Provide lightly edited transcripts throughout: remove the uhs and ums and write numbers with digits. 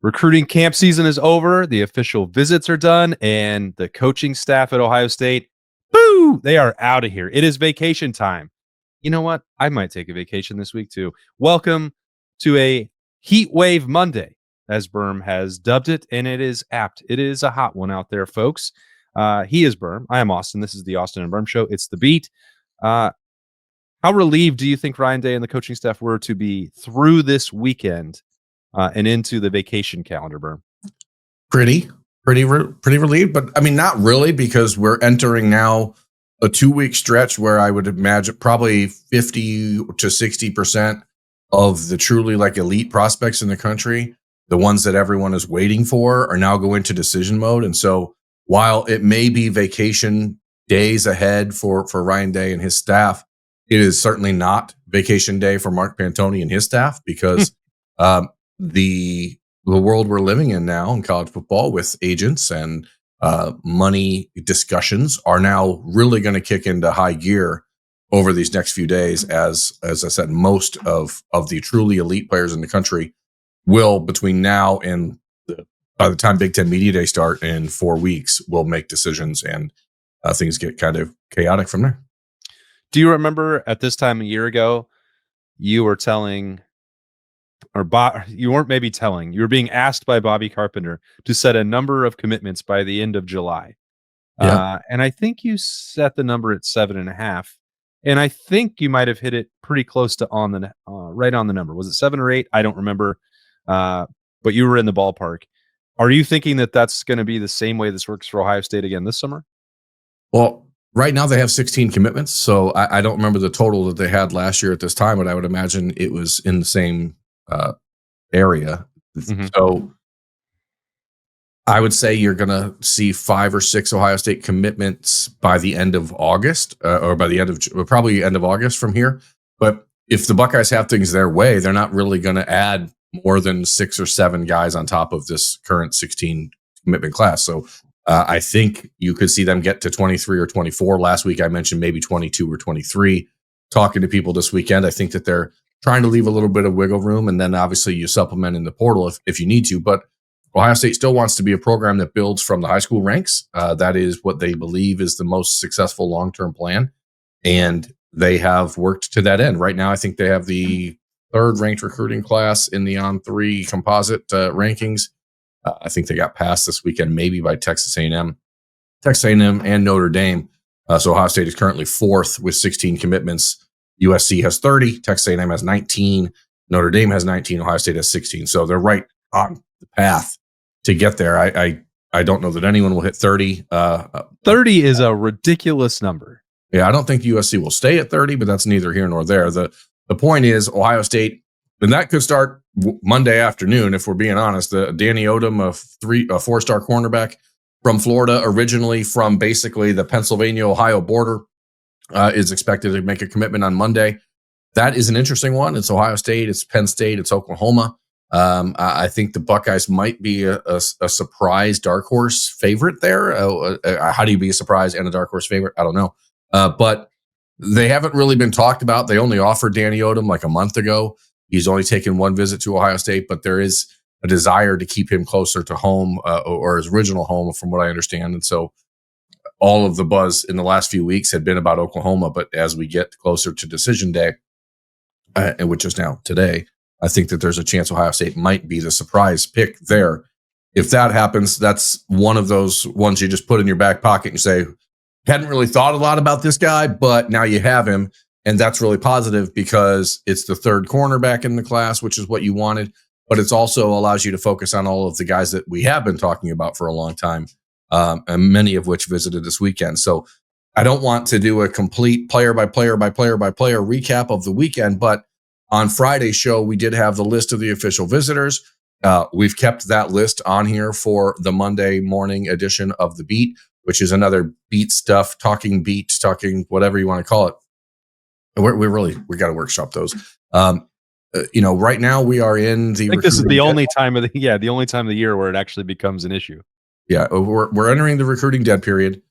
Recruiting camp season is over. The official visits are done, and the coaching staff at Ohio State, boo, they are out of here. It is vacation time. You know what? I might take a vacation this week too. Welcome to a Heat Wave Monday, as Berm has dubbed it, and it is apt. It is a hot one out there, folks. He is Berm. I am Austin. This is the Austin and Berm Show. It's The Beat. How relieved do you think Ryan Day and the coaching staff were to be through this weekend and into the vacation calendar, Berm? Pretty relieved, but I mean, not really, because we're entering now a 2-week stretch where I would imagine probably 50 to 60% of the truly like elite prospects in the country, the ones that everyone is waiting for, are now going to decision mode. And so while it may be vacation days ahead for Ryan Day and his staff, it is certainly not vacation day for Mark Pantoni and his staff, because the world we're living in now in college football with agents and money discussions are now really going to kick into high gear over these next few days. As I said, most of the truly elite players in the country will, between now and by the time Big Ten Media Day start in 4 weeks, will make decisions, and things get kind of chaotic from there. Do you remember at this time a year ago, you were telling, or you weren't maybe telling, you were being asked by Bobby Carpenter to set a number of commitments by the end of July. Yeah. And I think you set the number at 7.5. And I think you might have hit it pretty close to right on the number. Was it 7 or 8? I don't remember. But you were in the ballpark. Are you thinking that that's going to be the same way this works for Ohio State again this summer? Well, right now they have 16 commitments. So I don't remember the total that they had last year at this time, but I would imagine it was in the same area. Mm-hmm. So I would say you're going to see 5 or 6 Ohio State commitments by the end of August, or by the end of probably end of August from here. But if the Buckeyes have things their way, they're not really going to add more than 6 or 7 guys on top of this current 16 commitment class. So I think you could see them get to 23 or 24. Last week I mentioned maybe 22 or 23. Talking to people this weekend, I think that they're trying to leave a little bit of wiggle room, and then obviously you supplement in the portal if you need to. But Ohio State still wants to be a program that builds from the high school ranks. That is what they believe is the most successful long-term plan, and they have worked to that end. Right now, I think they have the 3rd ranked recruiting class in the On3 composite rankings. I think they got passed this weekend, maybe by Texas A&M and Notre Dame. So Ohio State is currently 4th with 16 commitments. USC has 30, Texas A&M has 19, Notre Dame has 19, Ohio State has 16. So they're right on the path to get there. I don't know that anyone will hit 30. 30 is a ridiculous number. Yeah, I don't think USC will stay at 30, but that's neither here nor there. The point is Ohio State, and that could start Monday afternoon, if we're being honest. The Danny Odom, a 4-star cornerback from Florida, originally from basically the Pennsylvania-Ohio border, is expected to make a commitment on Monday. That is an interesting one. It's Ohio State, it's Penn State, it's Oklahoma. I think the Buckeyes might be a surprise dark horse favorite there. How do you be a surprise and a dark horse favorite? I don't know. But they haven't really been talked about. They only offered Danny Odom like a month ago. He's only taken 1 visit to Ohio State, but there is a desire to keep him closer to home, or his original home, from what I understand. And so all of the buzz in the last few weeks had been about Oklahoma. But as we get closer to decision day, which is now today, I think that there's a chance Ohio State might be the surprise pick there. If that happens, that's one of those ones you just put in your back pocket and say, hadn't really thought a lot about this guy, but now you have him. And that's really positive, because it's the 3rd cornerback in the class, which is what you wanted. But it also allows you to focus on all of the guys that we have been talking about for a long time, and many of which visited this weekend. So I don't want to do a complete player by player recap of the weekend, but on Friday's show, we did have the list of the official visitors. We've kept that list on here for the Monday morning edition of The Beat, which is another beat stuff, talking whatever you want to call it. We got to workshop those. Right now we are in the. I think this is the only time of the year where it actually becomes an issue. Yeah, we're entering the recruiting dead period.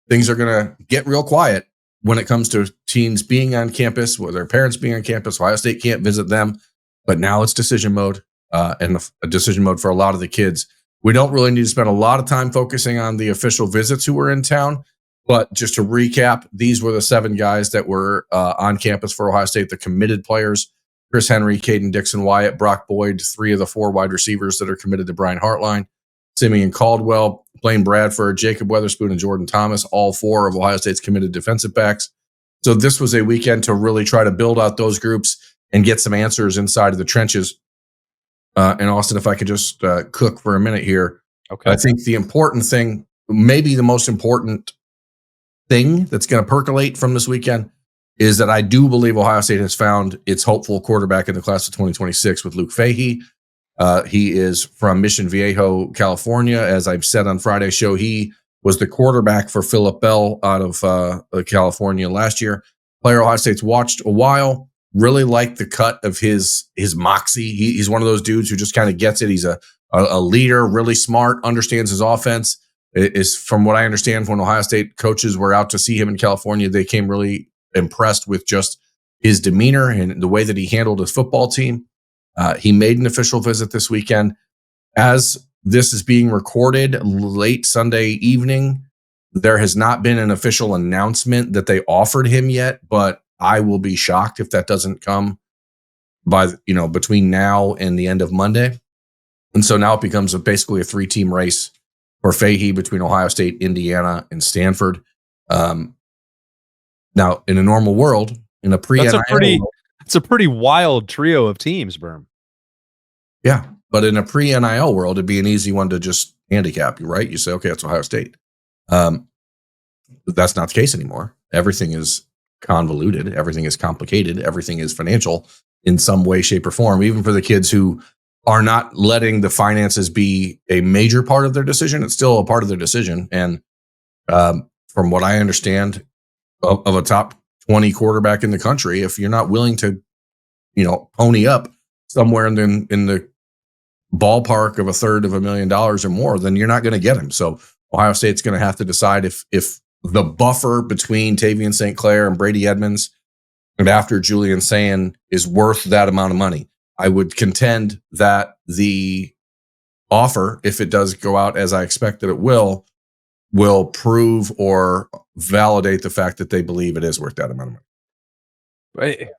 Things are going to get real quiet when it comes to teens being on campus, with their parents being on campus. Ohio State can't visit them, but now it's decision mode. and a decision mode for a lot of the kids. We don't really need to spend a lot of time focusing on the official visits who were in town. But just to recap, these were the 7 guys that were on campus for Ohio State, the committed players: Chris Henry, Caden Dixon, Wyatt, Brock Boyd, 3 of the 4 wide receivers that are committed to Brian Hartline, Simeon Caldwell, Blaine Bradford, Jacob Weatherspoon, and Jordan Thomas, all 4 of Ohio State's committed defensive backs. So this was a weekend to really try to build out those groups and get some answers inside of the trenches. And Austin, if I could just cook for a minute here. Okay. I think the important thing, maybe the most important thing that's going to percolate from this weekend, is that I do believe Ohio State has found its hopeful quarterback in the class of 2026 with Luke Fahey. He is from Mission Viejo, California. As I've said on Friday's show, he was the quarterback for Phillip Bell out of California last year. Player Ohio State's watched a while. Really like the cut of his moxie. He's one of those dudes who just kind of gets it. He's a leader, really smart, understands his offense. Is, from what I understand, when Ohio State coaches were out to see him in California, they came really impressed with just his demeanor and the way that he handled his football team. He made an official visit this weekend. As this is being recorded late Sunday evening, there has not been an official announcement that they offered him yet, but I will be shocked if that doesn't come by, between now and the end of Monday. And so now it becomes basically a 3-team race for Fahey between Ohio State, Indiana, and Stanford. Now, in a normal world, in a pre-NIL it's a pretty wild trio of teams, Berm. Yeah, but in a pre-NIL world, it'd be an easy one to just handicap you, right? You say, okay, it's Ohio State. But that's not the case anymore. Everything is convoluted. Everything is complicated. Everything is financial in some way, shape, or form, even for the kids who are not letting the finances be a major part of their decision. It's still a part of their decision. And from what I understand of a top 20 quarterback in the country, if you're not willing to, pony up somewhere in the ballpark of $250,000 or more, then you're not going to get him. So Ohio State's going to have to decide if the buffer between Tavian St. Clair and Brady Edmonds and after Julian Sayin is worth that amount of money. I would contend that the offer, if it does go out as I expect that it will prove or validate the fact that they believe it is worth that amount of money.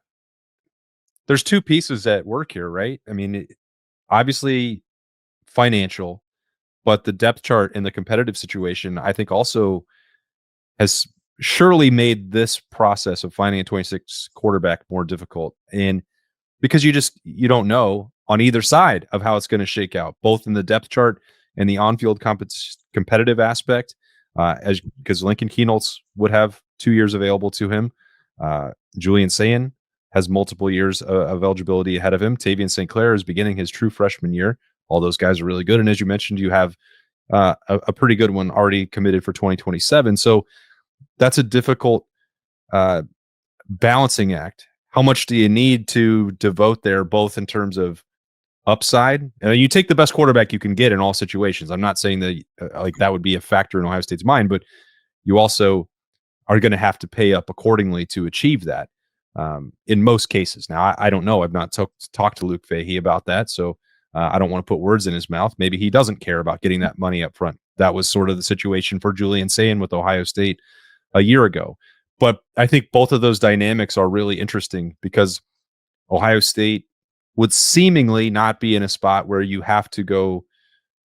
There's 2 pieces at work here, right? I mean, obviously financial, but the depth chart in the competitive situation, I think, also has surely made this process of finding a 26 quarterback more difficult. And because you don't know on either side of how it's going to shake out, both in the depth chart and the on-field competitive aspect, because Lincoln Keenholz would have 2 years available to him. Julian Sayin has multiple years of eligibility ahead of him. Tavian St. Clair is beginning his true freshman year. All those guys are really good. And as you mentioned, you have a pretty good one already committed for 2027. So that's a difficult balancing act. How much do you need to devote there, both in terms of upside? You take the best quarterback you can get in all situations. I'm not saying that that would be a factor in Ohio State's mind, but you also are going to have to pay up accordingly to achieve that in most cases. Now, I don't know. I've not talked to Luke Fahey about that, so I don't want to put words in his mouth. Maybe he doesn't care about getting that money up front. That was sort of the situation for Julian Sayin with Ohio State a year ago. But I think both of those dynamics are really interesting because Ohio State would seemingly not be in a spot where you have to go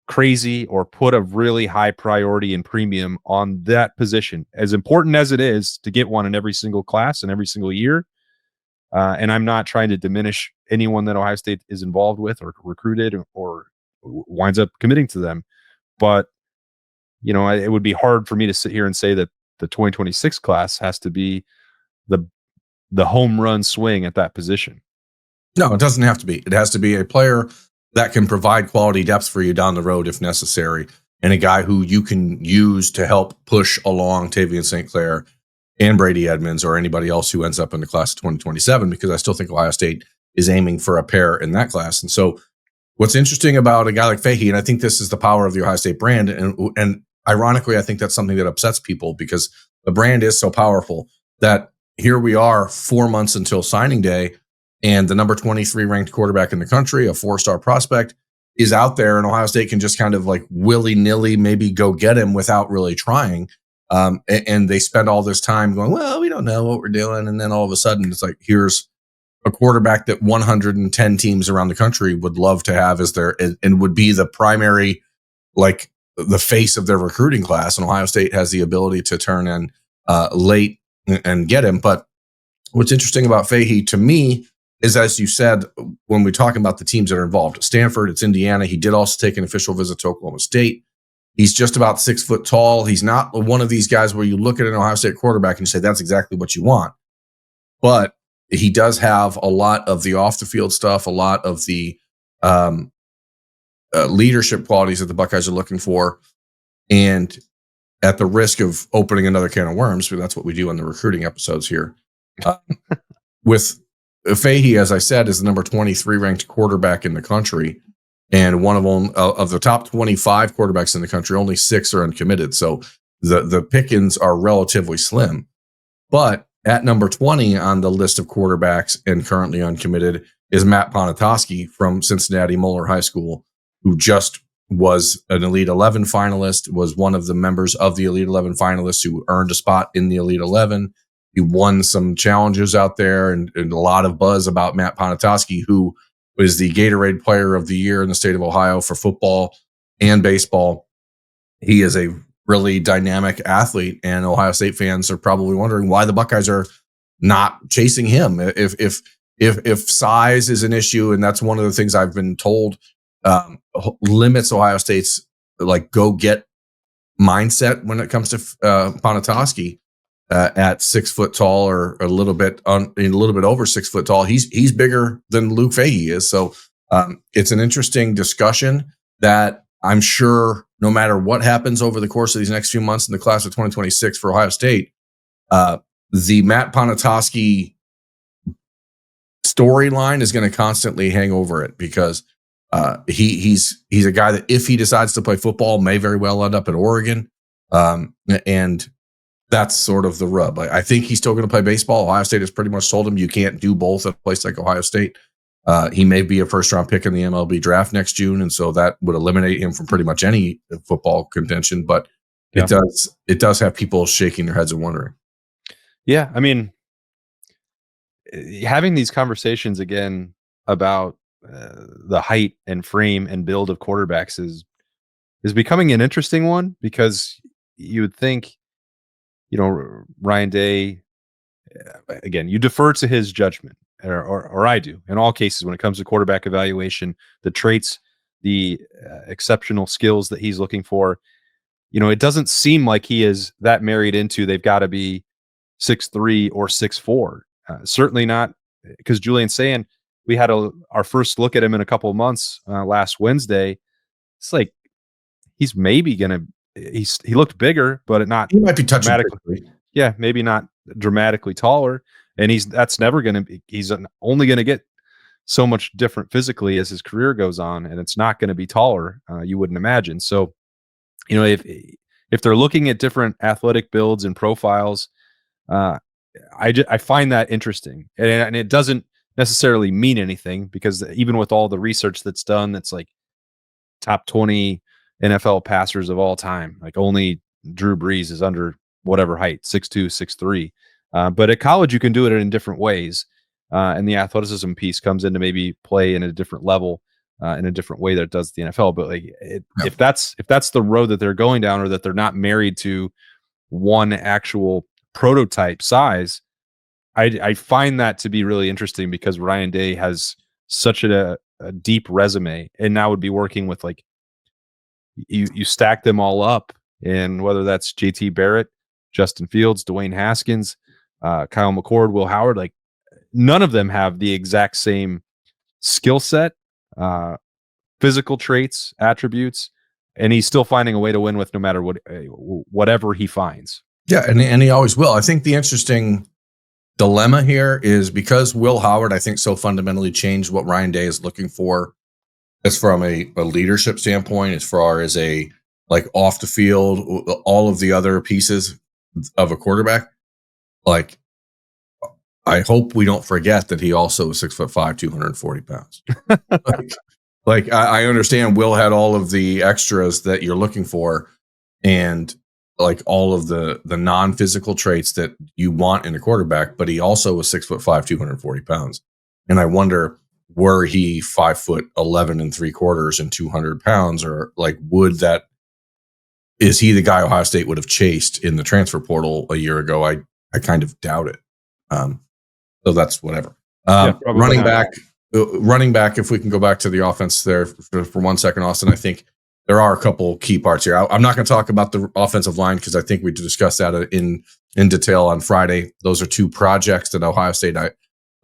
crazy or put a really high priority and premium on that position, as important as it is to get one in every single class and every single year. And I'm not trying to diminish anyone that Ohio State is involved with or recruited or winds up committing to them. But, it would be hard for me to sit here and say that the 2026 class has to be the home run swing at that position. No, it doesn't have to be. It has to be a player that can provide quality depth for you down the road if necessary, and a guy who you can use to help push along Tavian St. Clair and Brady Edmonds or anybody else who ends up in the class of 2027, because I still think Ohio State is aiming for a pair in that class. And so what's interesting about a guy like Fahey, and I think this is the power of the Ohio State brand, and ironically, I think that's something that upsets people because the brand is so powerful that here we are 4 months until signing day, and the number 23 ranked quarterback in the country, a 4-star prospect, is out there, and Ohio State can just kind of like willy-nilly maybe go get him without really trying. And they spend all this time going, well, we don't know what we're doing. And then all of a sudden it's like, here's a quarterback that 110 teams around the country would love to have as their, and would be the primary, like the face of their recruiting class. And Ohio State has the ability to turn in late and get him. But what's interesting about Fahey to me is, as you said, when we talk about the teams that are involved, Stanford, it's Indiana. He did also take an official visit to Oklahoma State. He's just about 6 foot tall. He's not one of these guys where you look at an Ohio State quarterback and you say, that's exactly what you want. But he does have a lot of the off the field stuff, a lot of the leadership qualities that the Buckeyes are looking for. And at the risk of opening another can of worms, because that's what we do in the recruiting episodes here, with Fahey, as I said, is the number 23 ranked quarterback in the country. And one of the top 25 quarterbacks in the country, only 6 are uncommitted. So the pickings are relatively slim. But at number 20 on the list of quarterbacks and currently uncommitted is Matt Ponatoski from Cincinnati Moeller High School, who just was an Elite 11 finalist, was one of the members of the Elite 11 finalists who earned a spot in the Elite 11. He won some challenges out there, and a lot of buzz about Matt Ponatoski, who was the Gatorade Player of the Year in the state of Ohio for football and baseball. He is a really dynamic athlete, and Ohio State fans are probably wondering why the Buckeyes are not chasing him. If size is an issue, and that's one of the things I've been told limits Ohio State's like go get mindset when it comes to Ponatoski. At 6 foot tall, or a little bit over 6 foot tall, he's bigger than Luke Fahey is. So it's an interesting discussion that I'm sure no matter what happens over the course of these next few months in the class of 2026 for Ohio State, the Matt Ponatoski storyline is going to constantly hang over it, because he's a guy that, if he decides to play football, may very well end up at Oregon, and that's sort of the rub. I think he's still going to play baseball. Ohio State has pretty much told him you can't do both at a place like Ohio State. He may be a first-round pick in the MLB draft next June, and so that would eliminate him from pretty much any football contention. But it does have people shaking their heads and wondering. Yeah, I mean, having these conversations again about the height and frame and build of quarterbacks is becoming an interesting one, because you would think, Ryan Day, again, you defer to his judgment, or I do in all cases when it comes to quarterback evaluation, the traits, the exceptional skills that he's looking for. It doesn't seem like he is that married into they've got to be 6'3" or 6'4". Certainly not, because Julian's saying we had our first look at him in a couple of months last Wednesday. It's like he's maybe going to. He looked bigger, but not. He might be touching dramatically. Yeah, maybe not dramatically taller, and that's never going to be. He's only going to get so much different physically as his career goes on, and it's not going to be taller. You wouldn't imagine. So, if they're looking at different athletic builds and profiles, I find that interesting, and it doesn't necessarily mean anything, because even with all the research that's done, that's like top 20 NFL passers of all time, like only Drew Brees is under whatever height, 6'2", 6'3". But at college, you can do it in different ways. And the athleticism piece comes into maybe play in a different level, in a different way that it does the NFL. But if that's the road that they're going down, or that they're not married to one actual prototype size, I find that to be really interesting, because Ryan Day has such a deep resume, and now would be working with, like, you stack them all up, and whether that's JT Barrett, Justin Fields, Dwayne Haskins, Kyle McCord, Will Howard, like, none of them have the exact same skill set, physical traits, attributes, and he's still finding a way to win with no matter whatever he finds. Yeah, and he always will. I think the interesting dilemma here is, because Will Howard, I think, so fundamentally changed what Ryan Day is looking for, as from a leadership standpoint, as far as a, like, off the field, all of the other pieces of a quarterback. Like, I hope we don't forget that he also is 6'5", 240 pounds. I understand Will had all of the extras that you're looking for, and like all of the non-physical traits that you want in a quarterback, but he also was 6'5", 240 pounds. And I wonder, were he 5'11" 3/4 and 200 pounds, or like is he the guy Ohio State would have chased in the transfer portal a year ago? I kind of doubt it. So that's whatever. Running back, if we can go back to the offense there for 1 second, Austin, I think there are a couple key parts here. I'm not going to talk about the offensive line because I think we discussed that in detail on Friday. Those are two projects that Ohio State,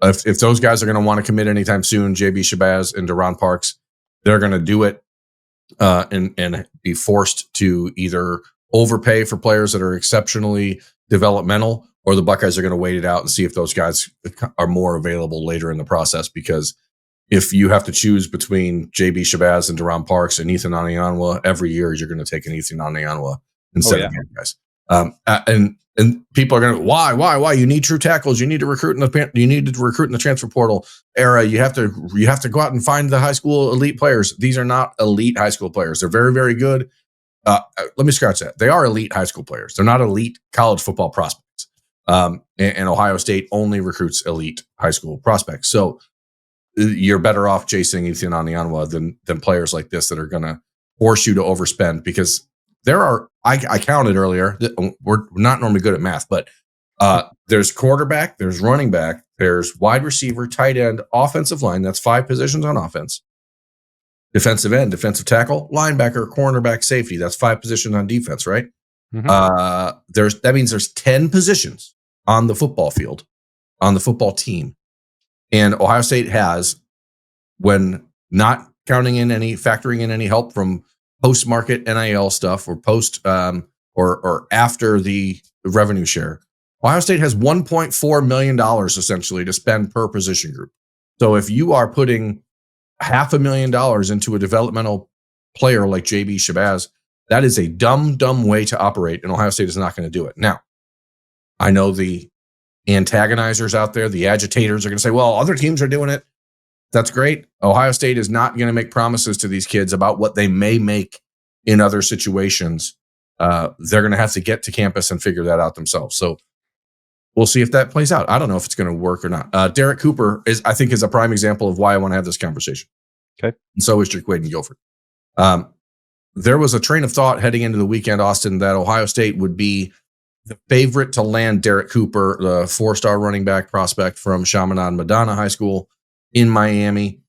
if those guys are going to want to commit anytime soon, JB Shabazz and Deron Parks, they're going to do it and be forced to either overpay for players that are exceptionally developmental, or the Buckeyes are going to wait it out and see if those guys are more available later in the process. Because if you have to choose between JB Shabazz and Deron Parks and Ethan Anianwa every year, you're going to take an Ethan Anianwa instead of the guys. And people are going to, why? You need true tackles. You need to recruit in the transfer portal era. You have to go out and find the high school elite players. These are not elite high school players. They're very, very good. Let me scratch that. They are elite high school players. They're not elite college football prospects. And Ohio State only recruits elite high school prospects. So you're better off chasing Ethan Anianwa than players like this that are going to force you to overspend, because there are, I counted earlier, we're not normally good at math, but there's quarterback, there's running back, there's wide receiver, tight end, offensive line. That's 5 positions on offense. Defensive end, defensive tackle, linebacker, cornerback, safety. That's 5 positions on defense, right? Mm-hmm. That means there's 10 positions on the football field, on the football team. And Ohio State has, when not factoring in any help from post-market NIL stuff or or after the revenue share, Ohio State has $1.4 million essentially to spend per position group. So if you are putting $500,000 into a developmental player like JB Shabazz, that is a dumb way to operate, and Ohio State is not going to do it. Now, I know the antagonizers out there, the agitators, are going to say, well, other teams are doing it. That's great. Ohio State is not going to make promises to these kids about what they may make in other situations. They're going to have to get to campus and figure that out themselves. So we'll see if that plays out. I don't know if it's going to work or not. Derek Cooper is a prime example of why I want to have this conversation. Okay. And so is Jaquaden Guilford. There was a train of thought heading into the weekend, Austin, that Ohio State would be the favorite to land Derek Cooper, the 4-star running back prospect from Chaminade Madonna High School in Miami,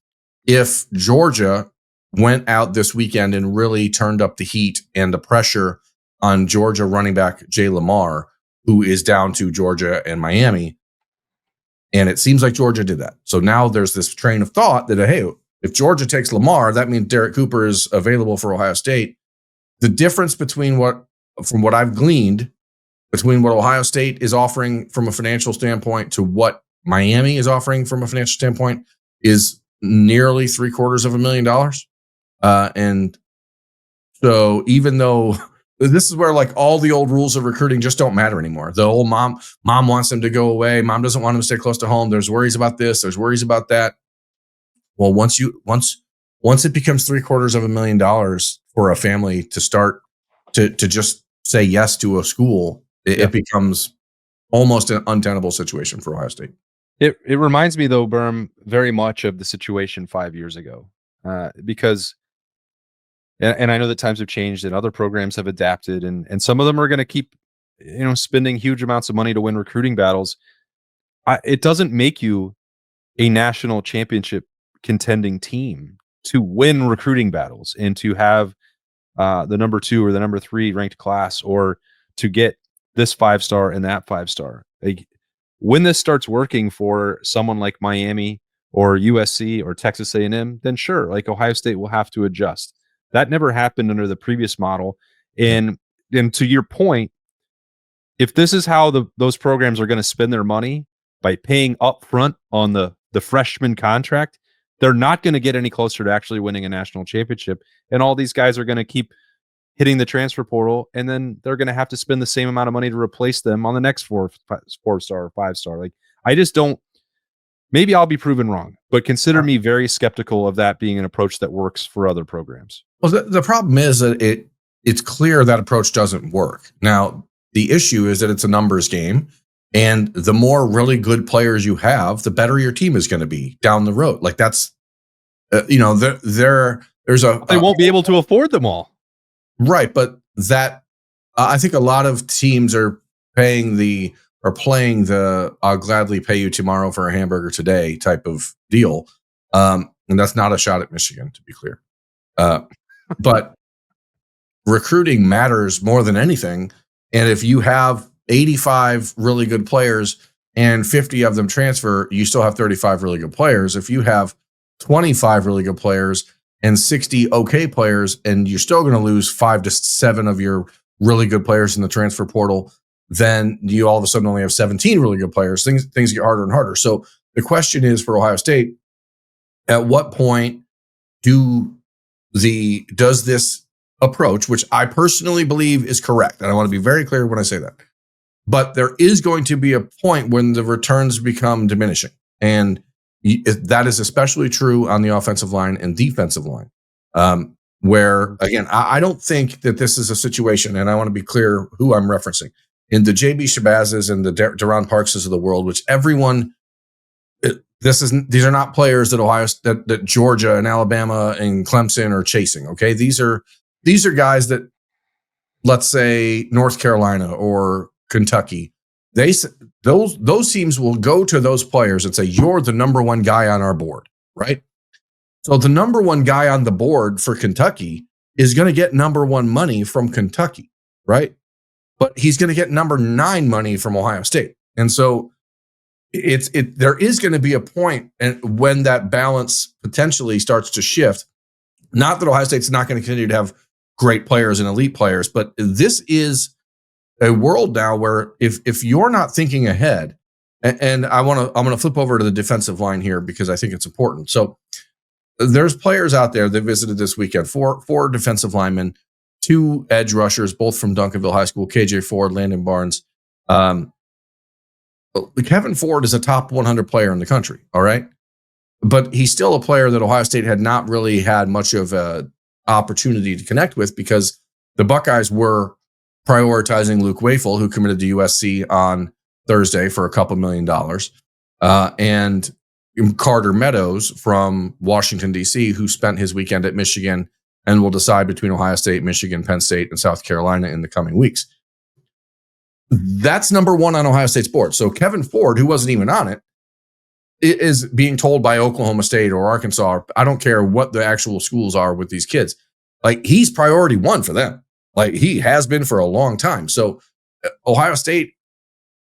if Georgia went out this weekend and really turned up the heat and the pressure on Georgia running back Jay Lamar, who is down to Georgia and Miami. And it seems like Georgia did that. So now there's this train of thought that, hey, if Georgia takes Lamar, that means Derek Cooper is available for Ohio State. The difference from what I've gleaned, between what Ohio State is offering from a financial standpoint to what Miami is offering from a financial standpoint, is nearly $750,000. And so even though this is where like all the old rules of recruiting just don't matter anymore. The old mom wants them to go away. Mom doesn't want them to stay close to home. There's worries about this. There's worries about that. Well, once it becomes $750,000 for a family to start to just say yes to a school, it becomes almost an untenable situation for Ohio State. It reminds me, though, Berm, very much of the situation 5 years ago, because, and I know that times have changed and other programs have adapted, and some of them are going to keep, spending huge amounts of money to win recruiting battles. It doesn't make you a national championship contending team to win recruiting battles and to have the number 2 or the number 3 ranked class, or to get this 5-star and that 5-star. Like, when this starts working for someone like Miami or USC or Texas A&M, then sure, like Ohio State will have to adjust. That never happened under the previous model. And to your point, if this is how those programs are going to spend their money, by paying upfront on the freshman contract, they're not going to get any closer to actually winning a national championship. And all these guys are going to keep hitting the transfer portal, and then they're going to have to spend the same amount of money to replace them on the next 4-star or 5-star. Like, I just don't. Maybe I'll be proven wrong, but consider me very skeptical of that being an approach that works for other programs. Well, the problem is that it's clear that approach doesn't work. Now, the issue is that it's a numbers game, and the more really good players you have, the better your team is going to be down the road. Like that's, there's a they won't be able to afford them all, right? But that I think a lot of teams are playing the "I'll gladly pay you tomorrow for a hamburger today" type of deal, and that's not a shot at Michigan, to be clear. But recruiting matters more than anything. And if you have 85 really good players and 50 of them transfer, you still have 35 really good players. If you have 25 really good players and 60 okay players, and you're still going to lose 5 to 7 of your really good players in the transfer portal, then you all of a sudden only have 17 really good players. Things get harder and harder. So the question is for Ohio State, at what point does this approach, which I personally believe is correct, and I want to be very clear when I say that, but there is going to be a point when the returns become diminishing, and that is especially true on the offensive line and defensive line, where again, I don't think that this is a situation, and I want to be clear who I'm referencing, in the JB Shabazes and the Deron Parkses of the world, which everyone. These are not players that that Georgia and Alabama and Clemson are chasing. Okay, these are guys that, let's say, North Carolina or Kentucky, those teams will go to those players and say, "You're the number one guy on our board," right? So the number one guy on the board for Kentucky is going to get number one money from Kentucky, right? But he's going to get number 9 money from Ohio State, and so. There is going to be a point and when that balance potentially starts to shift. Not that Ohio State's not going to continue to have great players and elite players, but this is a world now where if you're not thinking ahead, and I'm going to flip over to the defensive line here because I think it's important. So there's players out there that visited this weekend, four defensive linemen, 2 edge rushers, both from Duncanville High School, KJ Ford, Landon Barnes. Kevin Ford is a top 100 player in the country, all right? But he's still a player that Ohio State had not really had much of an opportunity to connect with because the Buckeyes were prioritizing Luke Wafel, who committed to USC on Thursday for a couple $1 million, and Carter Meadows from Washington, D.C., who spent his weekend at Michigan and will decide between Ohio State, Michigan, Penn State, and South Carolina in the coming weeks. That's number 1 on Ohio State's board. So Kevin Ford, who wasn't even on it, is being told by Oklahoma State or Arkansas, or I don't care what the actual schools are with these kids. Like, he's priority 1 for them. Like, he has been for a long time. So Ohio State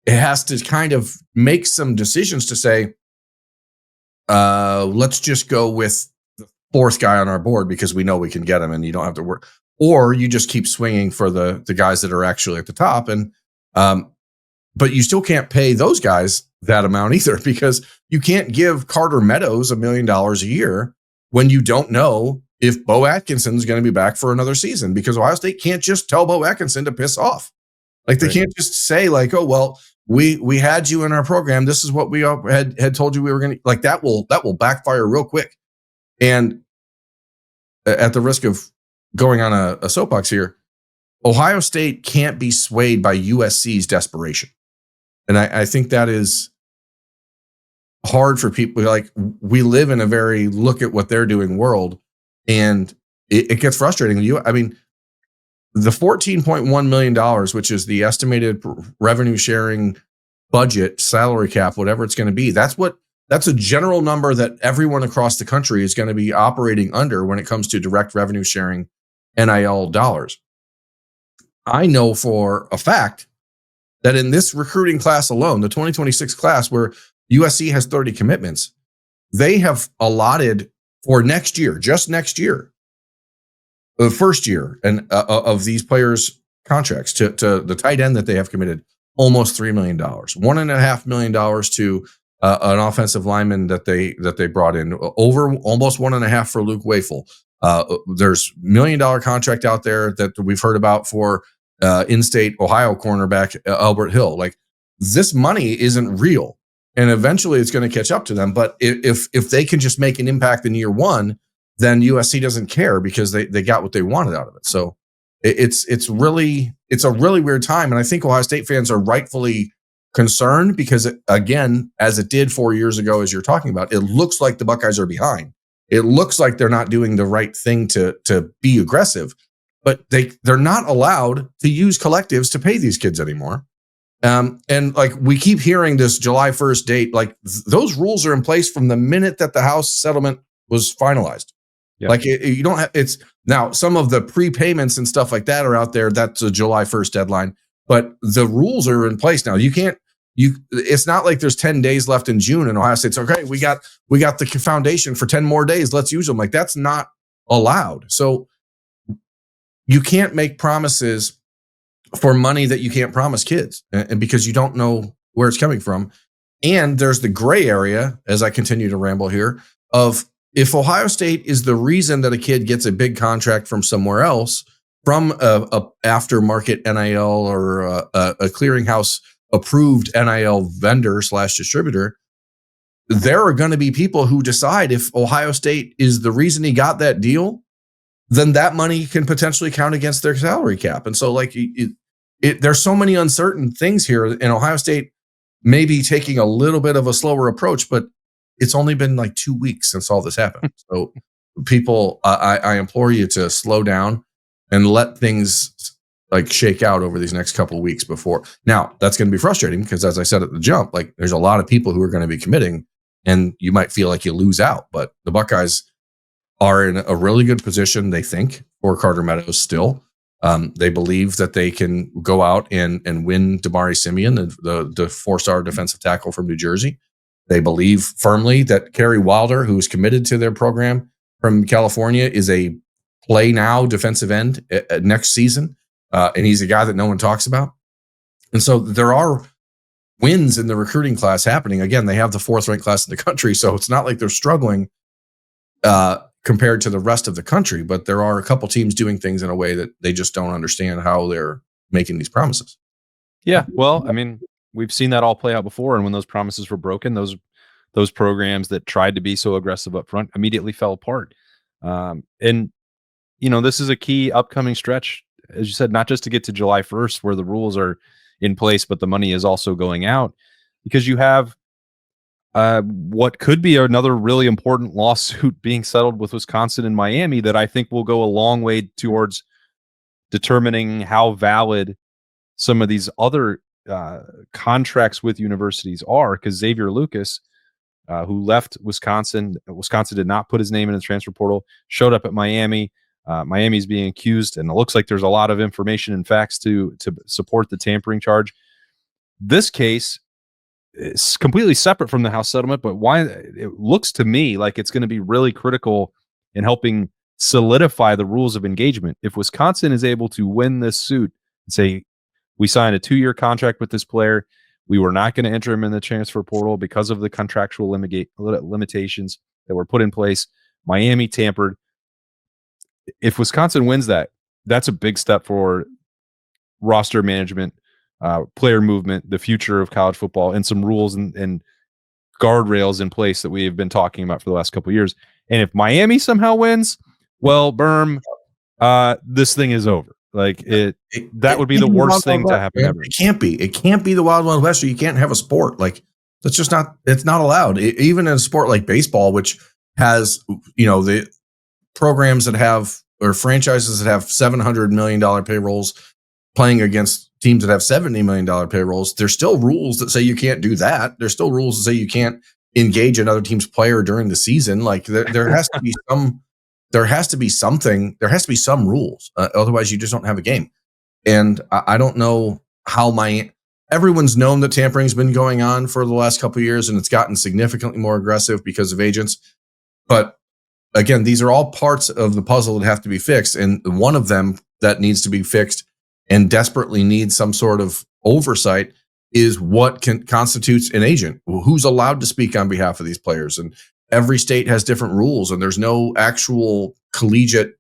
has to kind of make some decisions to say, let's just go with the 4th guy on our board because we know we can get him and you don't have to work. Or you just keep swinging for the guys that are actually at the top. And but you still can't pay those guys that amount either because you can't give Carter Meadows $1 million a year when you don't know if Bo Atkinson is going to be back for another season, because Ohio State can't just tell Bo Atkinson to piss off. Like, they can't just say like, "Oh, well, we had you in our program. This is what we had told you we were going to," like that will backfire real quick. And at the risk of going on a soapbox here, Ohio State can't be swayed by USC's desperation. And I think that is hard for people. Like, we live in a very look at what they're doing world, and it gets frustrating. I mean, the $14.1 million, which is the estimated revenue sharing budget, salary cap, whatever it's going to be, that's a general number that everyone across the country is going to be operating under when it comes to direct revenue sharing NIL dollars. I know for a fact that in this recruiting class alone, the 2026 class, where USC has 30 commitments, they have allotted for next year, just next year, the first year and of these players' contracts to the tight end that they have committed, almost $3 million, $1.5 million to an offensive lineman that they brought in, over almost 1.5 for Luke Wafel. There's $1 million contract out there that we've heard about for in-state Ohio cornerback Albert Hill. Like, this money isn't real. and eventually it's going to catch up to them. But if they can just make an impact in year one, then USC doesn't care because they got what they wanted out of it. So it's a really weird time, and I think Ohio State fans are rightfully concerned because, again, as it did 4 years ago, as you're talking about, it looks like the Buckeyes are behind. It looks like they're not doing the right thing to be aggressive, but they're not allowed to use collectives to pay these kids anymore. And like we keep hearing this July 1st date, like those rules are in place from the minute that the House settlement was finalized. Yep. Like you don't have, it's now some of the prepayments and stuff like that are out there. That's a July 1st deadline, but the rules are in place now. It's not like there's 10 days left in June and Ohio State's okay. We got the foundation for 10 more days. Let's use them. Like that's not allowed. So you can't make promises for money that you can't promise kids, and because you don't know where it's coming from. And there's the gray area, as I continue to ramble here, of if Ohio State is the reason that a kid gets a big contract from somewhere else, from a aftermarket NIL or a clearinghouse approved NIL vendor / distributor, there are going to be people who decide if Ohio State is the reason he got that deal, then that money can potentially count against their salary cap. And so like there's so many uncertain things here, and Ohio State may be taking a little bit of a slower approach, but it's only been like 2 weeks since all this happened. So people, I implore you to slow down and let things like shake out over these next couple of weeks before. Now that's going to be frustrating because, as I said at the jump, like there's a lot of people who are going to be committing and you might feel like you lose out, but the Buckeyes are in a really good position, they think, for Carter Meadows still. They believe that they can go out and win Damari Simeon, the 4-star defensive tackle from New Jersey. They believe firmly that Kerry Wilder, who is committed to their program from California, is a play now defensive end next season. And he's a guy that no one talks about. And so there are wins in the recruiting class happening. Again, they have the 4th ranked class in the country. So it's not like they're struggling compared to the rest of the country, but there are a couple teams doing things in a way that they just don't understand how they're making these promises. Yeah. Well, I mean, we've seen that all play out before. And when those promises were broken, those programs that tried to be so aggressive up front immediately fell apart. And, you know, this is a key upcoming stretch, as you said, not just to get to July 1st where the rules are in place, but the money is also going out, because you have what could be another really important lawsuit being settled with Wisconsin and Miami that I think will go a long way towards determining how valid some of these other contracts with universities are. Because Xavier Lucas, who left Wisconsin did not put his name in the transfer portal, showed up at Miami. Miami's being accused, and it looks like there's a lot of information and facts to support the tampering charge. This case is completely separate from the House settlement, but why it looks to me like it's going to be really critical in helping solidify the rules of engagement. If Wisconsin is able to win this suit and say, we signed a 2-year contract with this player, we were not going to enter him in the transfer portal because of the contractual limitations that were put in place, Miami tampered. If Wisconsin wins that, that's a big step for roster management, player movement, the future of college football, and some rules and guardrails in place that we have been talking about for the last couple of years. And if Miami somehow wins, well, Berm, this thing is over. Like that would be the worst thing to happen ever. It can't be. It can't be the Wild Wild West, or you can't have a sport. Like that's just not. It's not allowed. Even in a sport like baseball, which has the programs that have, or franchises that have $700 million payrolls playing against teams that have $70 million payrolls, there's still rules that say you can't do that. There's still rules that say you can't engage another team's player during the season. Like there has to be something. There has to be some rules. Otherwise you just don't have a game. And I don't know how everyone's known that tampering's been going on for the last couple of years, and it's gotten significantly more aggressive because of agents. But again, these are all parts of the puzzle that have to be fixed. And one of them that needs to be fixed and desperately needs some sort of oversight is what constitutes an agent. Who's allowed to speak on behalf of these players? And every state has different rules, and there's no actual collegiate,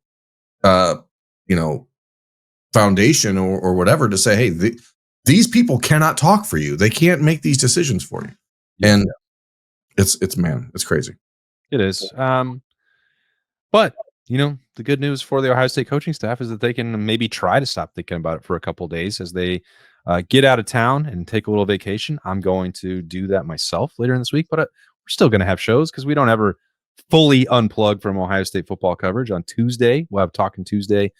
foundation or whatever to say, hey, these people cannot talk for you. They can't make these decisions for you. And it's crazy. It is. But the good news for the Ohio State coaching staff is that they can maybe try to stop thinking about it for a couple of days as they get out of town and take a little vacation. I'm going to do that myself later in this week, but we're still going to have shows because we don't ever fully unplug from Ohio State football coverage. On Tuesday, we'll have Talking Tuesday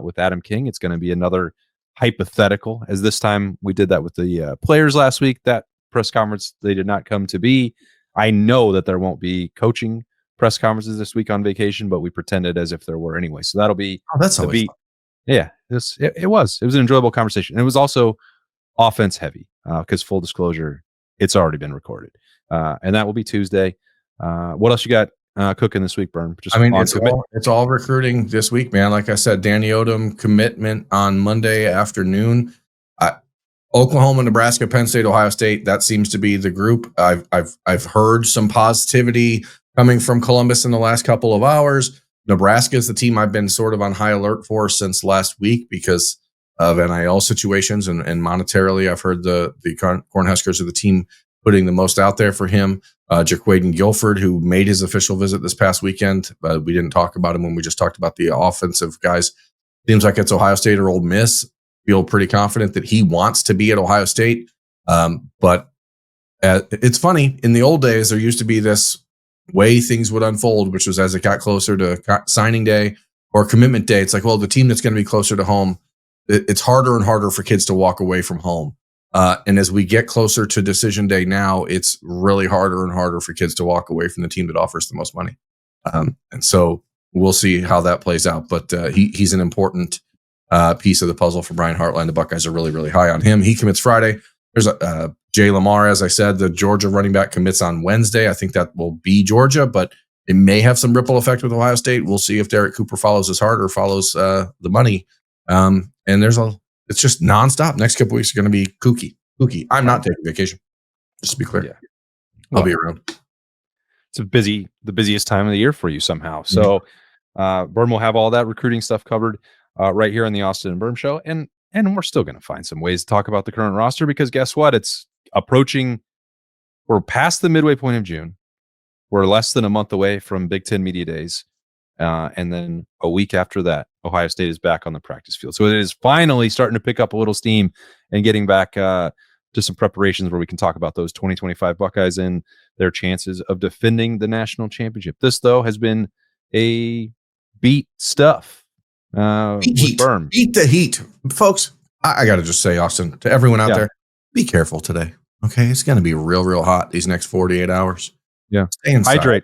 with Adam King. It's going to be another hypothetical, as this time we did that with the players last week. That press conference, they did not come to be. I know that there won't be coaching press conferences this week on vacation, but we pretended as if there were anyway. So that'll be that's always fun. Yeah, it was an enjoyable conversation. And it was also offense heavy because full disclosure, it's already been recorded. And that will be Tuesday. What else you got cooking this week, Berm? It's all recruiting this week, man. Like I said, Danny Odom commitment on Monday afternoon. Oklahoma, Nebraska, Penn State, Ohio State. That seems to be the group. I've heard some positivity coming from Columbus in the last couple of hours. Nebraska is the team I've been sort of on high alert for since last week because of NIL situations and monetarily. I've heard the Cornhuskers are the team putting the most out there for him. Jaquaden Guilford, who made his official visit this past weekend. We didn't talk about him when we just talked about the offensive guys. Seems like it's Ohio State or Ole Miss. Feel pretty confident that he wants to be at Ohio State. But it's funny. In the old days, there used to be this way things would unfold, which was as it got closer to signing day or commitment day. It's like, well, the team that's going to be closer to home, it's harder and harder for kids to walk away from home. And as we get closer to decision day now, it's really harder and harder for kids to walk away from the team that offers the most money. And so we'll see how that plays out. But he's an important piece of the puzzle for Brian Hartline. The Buckeyes are really, really high on him. He commits Friday. There's Jay Lamar, as I said, the Georgia running back commits on Wednesday. I think that will be Georgia, but it may have some ripple effect with Ohio State. We'll see if Derek Cooper follows his heart or follows the money. And it's just nonstop. Next couple weeks are going to be kooky. I'm not taking vacation, just to be clear. Yeah. I'll be around. It's the busiest time of the year for you somehow. So Berm will have all that recruiting stuff covered right here on the Austin and Berm Show. And we're still going to find some ways to talk about the current roster because guess what? It's approaching. We're past the midway point of June. We're less than a month away from Big Ten Media Days. And then a week after that, Ohio State is back on the practice field. So it is finally starting to pick up a little steam and getting back to some preparations where we can talk about those 2025 Buckeyes and their chances of defending the national championship. This, though, has been a beat stuff. Beat the heat. Folks, I got to just say, Austin, to everyone out there, be careful today. Okay? It's going to be real, real hot these next 48 hours. Yeah. Stay inside. Hydrate.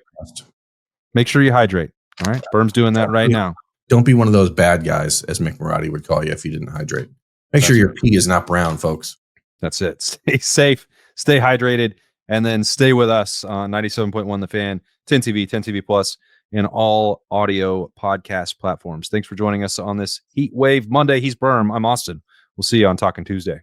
Make sure you hydrate. All right? Berm's doing that right now. Don't be one of those bad guys, as Mick Marotti would call you if you didn't hydrate. Make sure your pee is not brown, folks. That's it. Stay safe, stay hydrated, and then stay with us on 97.1 The Fan, 10 TV, 10 TV Plus, and all audio podcast platforms. Thanks for joining us on this Heat Wave Monday. He's Berm. I'm Austin. We'll see you on Talking Tuesday.